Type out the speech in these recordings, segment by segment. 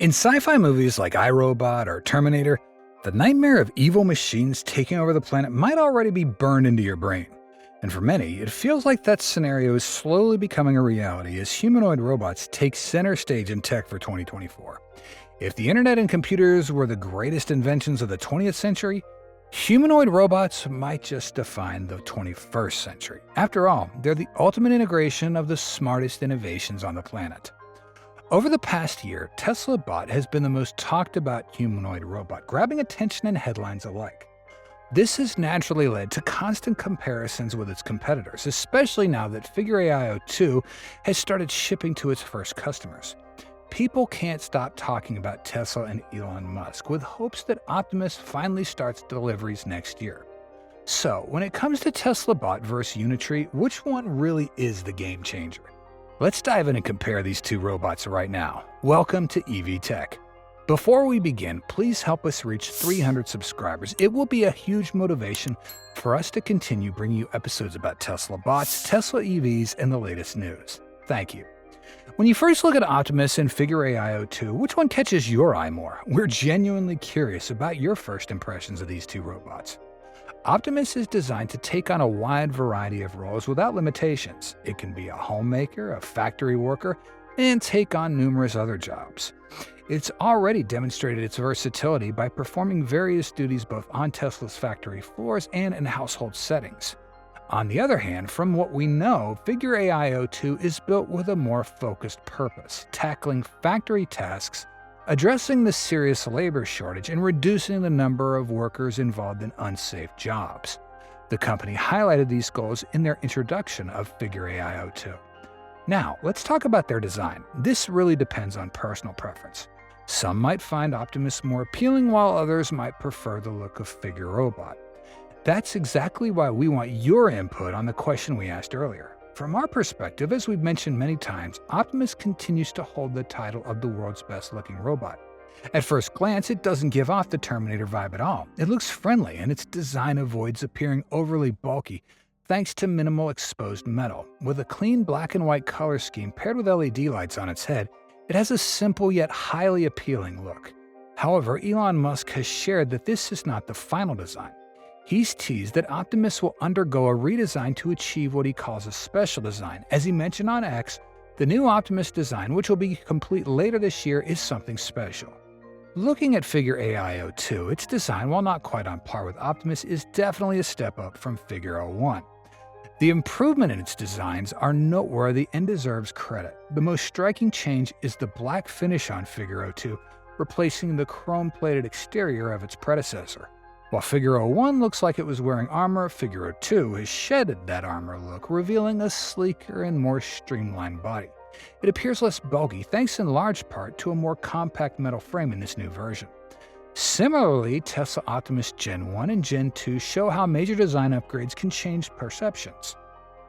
In sci-fi movies like iRobot or Terminator, the nightmare of evil machines taking over the planet might already be burned into your brain. And for many, it feels like that scenario is slowly becoming a reality as humanoid robots take center stage in tech for 2024. If the internet and computers were the greatest inventions of the 20th century, humanoid robots might just define the 21st century. After all, they're the ultimate integration of the smartest innovations on the planet. Over the past year, Tesla Bot has been the most talked about humanoid robot, grabbing attention and headlines alike. This has naturally led to constant comparisons with its competitors, especially now that Figure AI 2 has started shipping to its first customers. People can't stop talking about Tesla and Elon Musk, with hopes that Optimus finally starts deliveries next year. So, when it comes to Tesla Bot versus Unitree, which one really is the game changer? Let's dive in and compare these two robots right now. Welcome to evtech. Before we begin, please help us reach 300 subscribers. It will be a huge motivation for us to continue bringing you episodes about Tesla bots, Tesla EVs, and the latest news. Thank you. When you first look at Optimus and Figure AI 2, which one catches your eye more? We're genuinely curious about your first impressions of these two robots. Optimus is designed to take on a wide variety of roles without limitations. It can be a homemaker, a factory worker, and take on numerous other jobs. It's already demonstrated its versatility by performing various duties both on Tesla's factory floors and in household settings. On the other hand, from what we know, Figure AI 2 is built with a more focused purpose, tackling factory tasks, addressing the serious labor shortage, and reducing the number of workers involved in unsafe jobs. The company highlighted these goals in their introduction of Figure AI 2. Now, let's talk about their design. This really depends on personal preference. Some might find Optimus more appealing, while others might prefer the look of Figure Robot. That's exactly why we want your input on the question we asked earlier. From our perspective, as we've mentioned many times, Optimus continues to hold the title of the world's best-looking robot. At first glance, it doesn't give off the Terminator vibe at all. It looks friendly, and its design avoids appearing overly bulky thanks to minimal exposed metal. With a clean black and white color scheme paired with LED lights on its head, it has a simple yet highly appealing look. However, Elon Musk has shared that this is not the final design. He's teased that Optimus will undergo a redesign to achieve what he calls a special design. As he mentioned on X, the new Optimus design, which will be complete later this year, is something special. Looking at Figure AI 2, its design, while not quite on par with Optimus, is definitely a step up from Figure 1. The improvement in its designs are noteworthy and deserves credit. The most striking change is the black finish on Figure 2, replacing the chrome-plated exterior of its predecessor. While Figure 1 looks like it was wearing armor, Figure 2 has shedded that armor look, revealing a sleeker and more streamlined body. It appears less bulky, thanks in large part to a more compact metal frame in this new version. Similarly, Tesla Optimus Gen 1 and Gen 2 show how major design upgrades can change perceptions.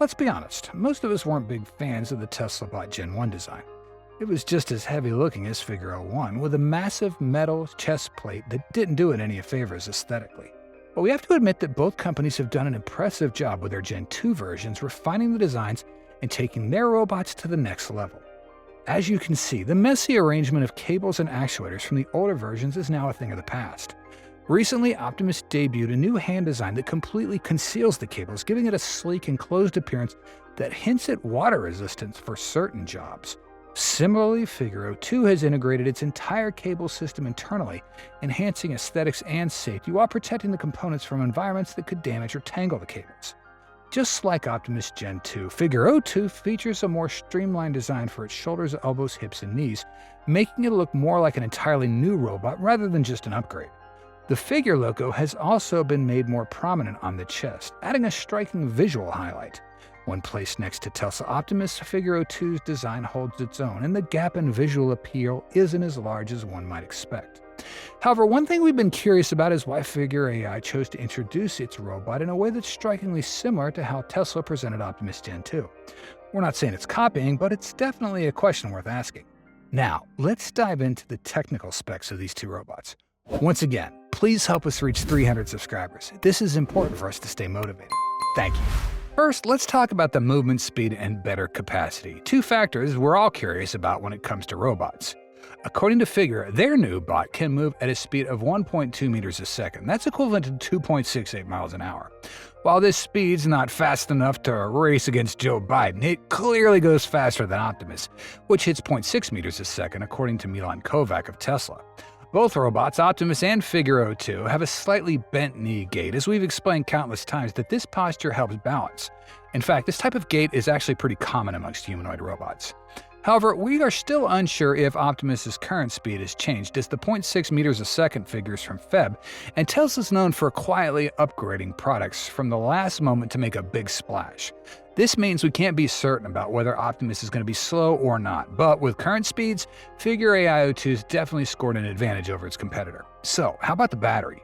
Let's be honest, most of us weren't big fans of the Tesla Bot Gen 1 design. It was just as heavy-looking as Figure 1, with a massive metal chest plate that didn't do it any favors aesthetically. But we have to admit that both companies have done an impressive job with their Gen 2 versions, refining the designs and taking their robots to the next level. As you can see, the messy arrangement of cables and actuators from the older versions is now a thing of the past. Recently, Optimus debuted a new hand design that completely conceals the cables, giving it a sleek and closed appearance that hints at water resistance for certain jobs. Similarly, Figure 2 has integrated its entire cable system internally, enhancing aesthetics and safety while protecting the components from environments that could damage or tangle the cables. Just like Optimus Gen 2, Figure 2 features a more streamlined design for its shoulders, elbows, hips, and knees, making it look more like an entirely new robot rather than just an upgrade. The Figure logo has also been made more prominent on the chest, adding a striking visual highlight. When placed next to Tesla Optimus, Figure 2's design holds its own, and the gap in visual appeal isn't as large as one might expect. However, one thing we've been curious about is why Figure AI chose to introduce its robot in a way that's strikingly similar to how Tesla presented Optimus Gen 2. We're not saying it's copying, but it's definitely a question worth asking. Now, let's dive into the technical specs of these two robots. Once again, please help us reach 300 subscribers. This is important for us to stay motivated. Thank you. First, let's talk about the movement speed and better capacity, two factors we're all curious about when it comes to robots. According to Figure, their new bot can move at a speed of 1.2 meters a second. That's equivalent to 2.68 miles an hour. While this speed's not fast enough to race against Joe Biden, it clearly goes faster than Optimus, which hits 0.6 meters a second, according to Milan Kovac of Tesla. Both robots, Optimus and Figure 02, have a slightly bent knee gait, as we've explained countless times that this posture helps balance. In fact, this type of gait is actually pretty common amongst humanoid robots. However, we are still unsure if Optimus's current speed has changed, as the 0.6 meters a second figures from Feb, and Tesla's known for quietly upgrading products from the last moment to make a big splash. This means we can't be certain about whether Optimus is going to be slow or not, but with current speeds, Figure AI02's definitely scored an advantage over its competitor. So, how about the battery?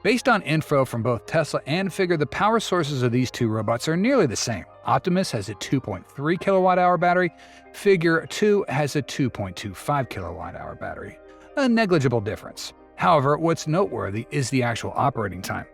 Based on info from both Tesla and Figure, the power sources of these two robots are nearly the same. Optimus has a 2.3 kilowatt-hour battery, Figure 2 has a 2.25 kilowatt-hour battery. A negligible difference. However, what's noteworthy is the actual operating time.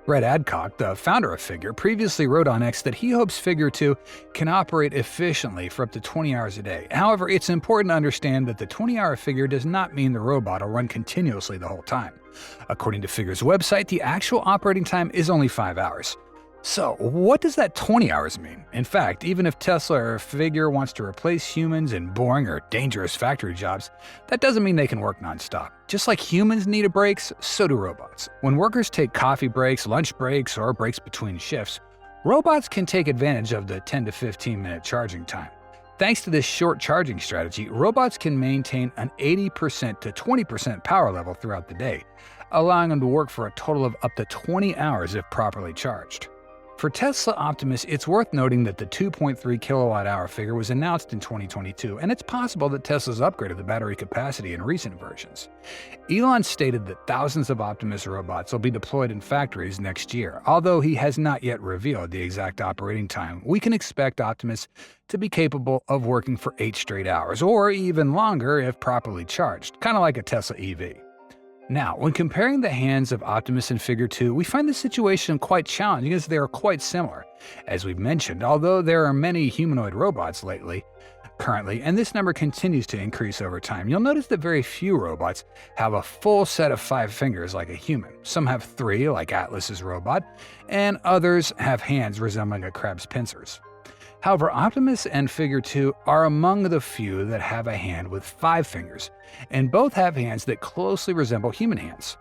Brett Adcock, the founder of Figure, previously wrote on X that he hopes Figure 2 can operate efficiently for up to 20 hours a day. However, it's important to understand that the 20-hour figure does not mean the robot will run continuously the whole time. According to Figure's website, the actual operating time is only 5 hours. So, what does that 20 hours mean? In fact, even if Tesla or Figure wants to replace humans in boring or dangerous factory jobs, that doesn't mean they can work nonstop. Just like humans need breaks, so do robots. When workers take coffee breaks, lunch breaks, or breaks between shifts, robots can take advantage of the 10 to 15-minute charging time. Thanks to this short charging strategy, robots can maintain an 80% to 20% power level throughout the day, allowing them to work for a total of up to 20 hours if properly charged. For Tesla Optimus, it's worth noting that the 2.3 kilowatt-hour figure was announced in 2022, and it's possible that Tesla's upgraded the battery capacity in recent versions. Elon stated that thousands of Optimus robots will be deployed in factories next year. Although he has not yet revealed the exact operating time, we can expect Optimus to be capable of working for 8 straight hours, or even longer if properly charged, kind of like a Tesla EV. Now, when comparing the hands of Optimus and Figure 2, we find the situation quite challenging as they are quite similar. As we've mentioned, although there are many humanoid robots currently, and this number continues to increase over time, you'll notice that very few robots have a full set of 5 fingers like a human. Some have 3, like Atlas's robot, and others have hands resembling a crab's pincers. However, Optimus and Figure 2 are among the few that have a hand with 5 fingers, and both have hands that closely resemble human hands.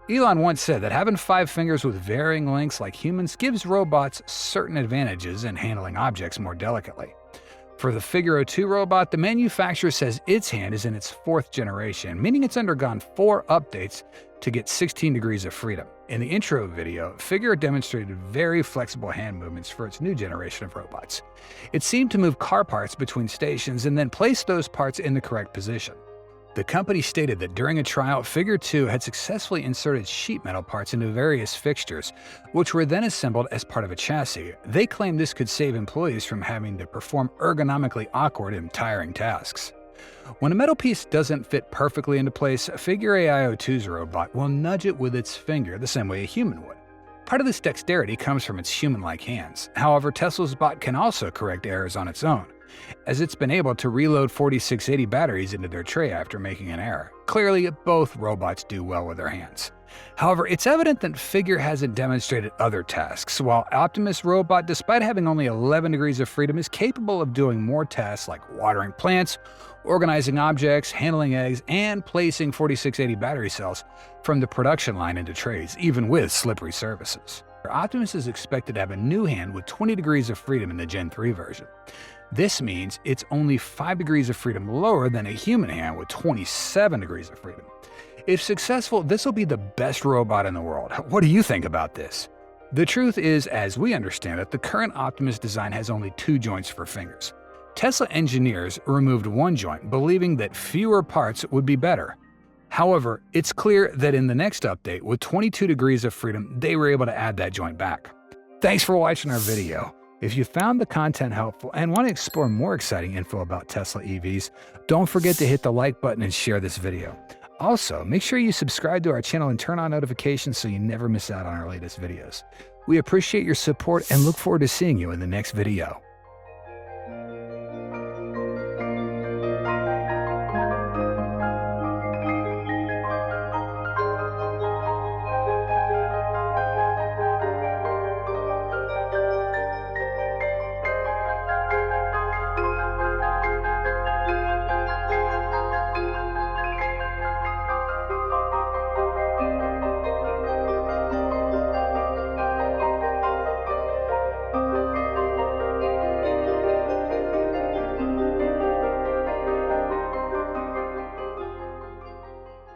Elon once said that having 5 fingers with varying lengths like humans gives robots certain advantages in handling objects more delicately. For the Figure 02 robot, the manufacturer says its hand is in its 4th generation, meaning it's undergone 4 updates to get 16 degrees of freedom. In the intro video, Figure demonstrated very flexible hand movements for its new generation of robots. It seemed to move car parts between stations and then place those parts in the correct position. The company stated that during a trial, Figure 2 had successfully inserted sheet metal parts into various fixtures, which were then assembled as part of a chassis. They claimed this could save employees from having to perform ergonomically awkward and tiring tasks. When a metal piece doesn't fit perfectly into place, Figure AI02's robot will nudge it with its finger the same way a human would. Part of this dexterity comes from its human-like hands. However, Tesla's bot can also correct errors on its own, as it's been able to reload 4680 batteries into their tray after making an error. Clearly, both robots do well with their hands. However, it's evident that Figure hasn't demonstrated other tasks, while Optimus robot, despite having only 11 degrees of freedom, is capable of doing more tasks like watering plants, organizing objects, handling eggs, and placing 4680 battery cells from the production line into trays, even with slippery surfaces. Optimus is expected to have a new hand with 20 degrees of freedom in the Gen 3 version. This means it's only 5 degrees of freedom lower than a human hand with 27 degrees of freedom. If successful, this will be the best robot in the world. What do you think about this? The truth is, as we understand it, the current Optimus design has only 2 joints for fingers. Tesla engineers removed 1 joint, believing that fewer parts would be better. However, it's clear that in the next update, with 22 degrees of freedom, they were able to add that joint back. Thanks for watching our video. If you found the content helpful and want to explore more exciting info about Tesla EVs, don't forget to hit the like button and share this video. Also, make sure you subscribe to our channel and turn on notifications so you never miss out on our latest videos. We appreciate your support and look forward to seeing you in the next video.